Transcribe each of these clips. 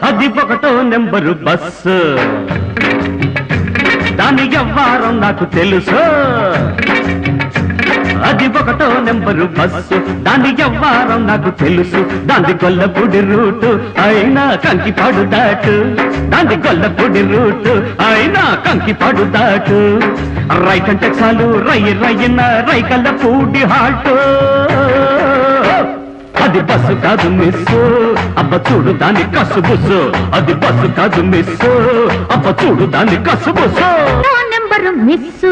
అది ఒకటో number bus దాని వ్యవహారం నాకు తెలుసు అది ఒకటో నెంబరు బస్సు దాని వ్యవహారం నాకు తెలుసు దాని గొల్లపూడి రూటు అయినా కంకిపాడు దాటు దాని గొల్లపూడి రూటు అయినా కంకిపాడు దాటు రైట్ అంటే చాలు రయ్యన రైకల్లపూడి హాల్ట్ అది బస్సు కాదు మిస్సు అబ్బ చూడు దాని కసుబుసు అది బస్సు కాదు మిస్సు అబ్బ చూడు దాని కసుబుసు నెంబరు మిస్సు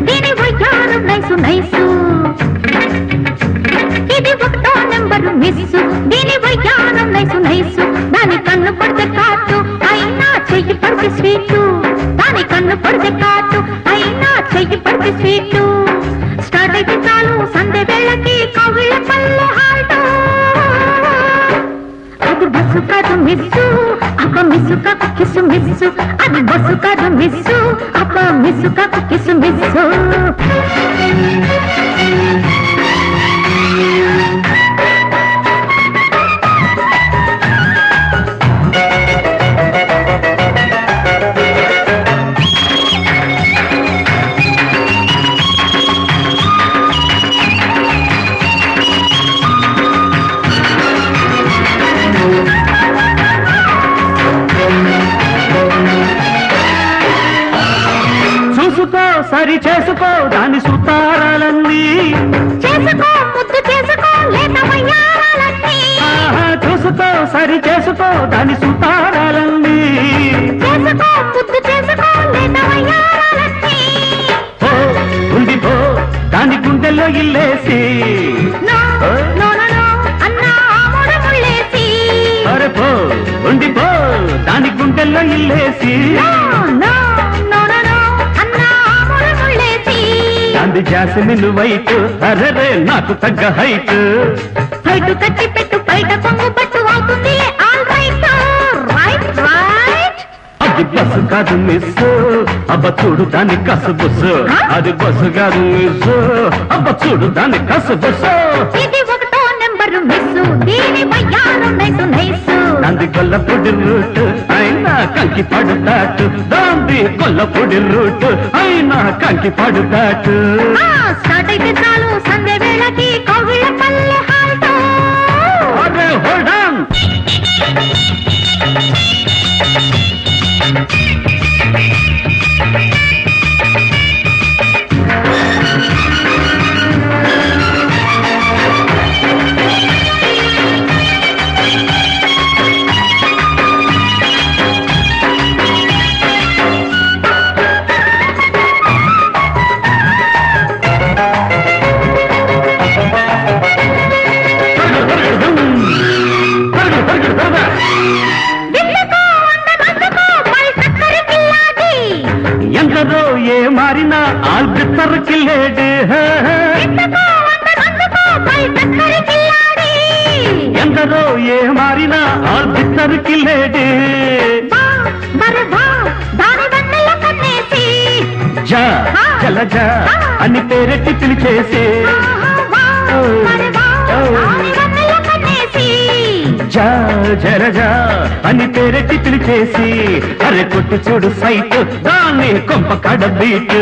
దీని వయ్యారు నైసు నైసు ఇది ఒకటో నెంబరు మిస్సు దీని వయ్యారు నైసు నైసు దాని కన్ను పడితే కాటు అయినా చెయ్యి పడితే స్వీటు దాని కన్ను పడితే కాటు అయినా చెయ్యి పడితే స్వీటు స్టార్ట్ అయితే చాలు సందే వేళకి కవిళ్ళ పల్లె హాల్ట్ అది బస్సు కాదు మిస్సు అబ్బ మిస్సు కాకు కిసు మిస్సు అది బస్సు కాదు మిస్సు అబ్బ మిస్సు కాకు కిసు మిస్సు సరి చేసుకో దాని సుతారాలన్నీ చేసుకో ముద్దు చేసుకో లేత వయ్యారాలన్నీ చూసుకో సరి చేసుకో దాని సుతారాలన్నీ చేసుకో ముద్దు చేసుకో లేత వయ్యారాలన్నీ ఉండిపో దాని గుండెల్లో ఇల్లేసి అన్నా ముళ్ళేసి అరే పో ఉండిపో దాని గుండెల్లో ఇల్లేసి అంది జాస్మిన్ వైట్ అరే నాకు తగ్గ హైట్ హైట్ కట్టి పెట్టు బయట పొంగు పట్టు అవుతుంది ఆల్ రైట్ రైట్ రైట్ అది బస్సు కాదు మిస్ అబ్బ చూడు దాని కసుబుసు అది బస్సు కాదు మిస్ అబ్బ చూడు దాని కసుబుసు ఇది ఒకటో నెంబరు మిస్ దీని వయ్యారు నైసు నైసు దాంది గొల్లపూడి రూట్ అయినా కంకిపాడు దాటు దాంది గొల్లపూడి రూట్ అయినా కంకిపాడు దాటు స్టార్ట్ అయితే చాలు సందే వేళకి కవిళ్ళ పల్లె హాల్ట్ అరే హోల్డ్ ఆన్ ఎందరో ఏ మారినా ఆల్బిత్తర్ కిల్లేడు ఎందరో ఏ మారినా ఆల్బిత్తర్ కిల్లేడు జా జలజా అని పేరెట్టి పిలిచేసి జా జరజా అని పేరెట్టి పిలిచేసి అరే కొట్టు చూడు సైట్ దాన్ని కొంప కడ బీట్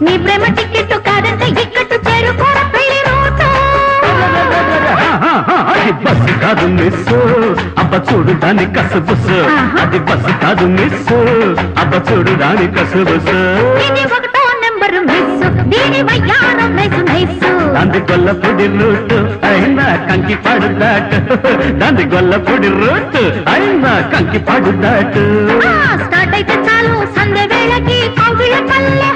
నీ ప్రేమ టికెట్ కాదంటే ఇక్కట్టు చేరుకోరా పెళ్లి రూటు అది బస్సు కాదు మిస్ అబ్బ చూడు దాని కసుబుసు అది బస్సు కాదు మిస్ అబ్బ చూడు దాని కసుబుసు ఇది ఒకటో నెంబరు మిస్ దీని వయ్యారం నైసు నైసు దాంది గొల్లపూడి రూట్ అయినా కంకిపాడు దాటు దాంది గొల్లపూడి రూట్ అయినా కంకిపాడు దాటు స్టార్ట్ అయితే చాలు సందే వేళకి కవిళ్ళ పల్లె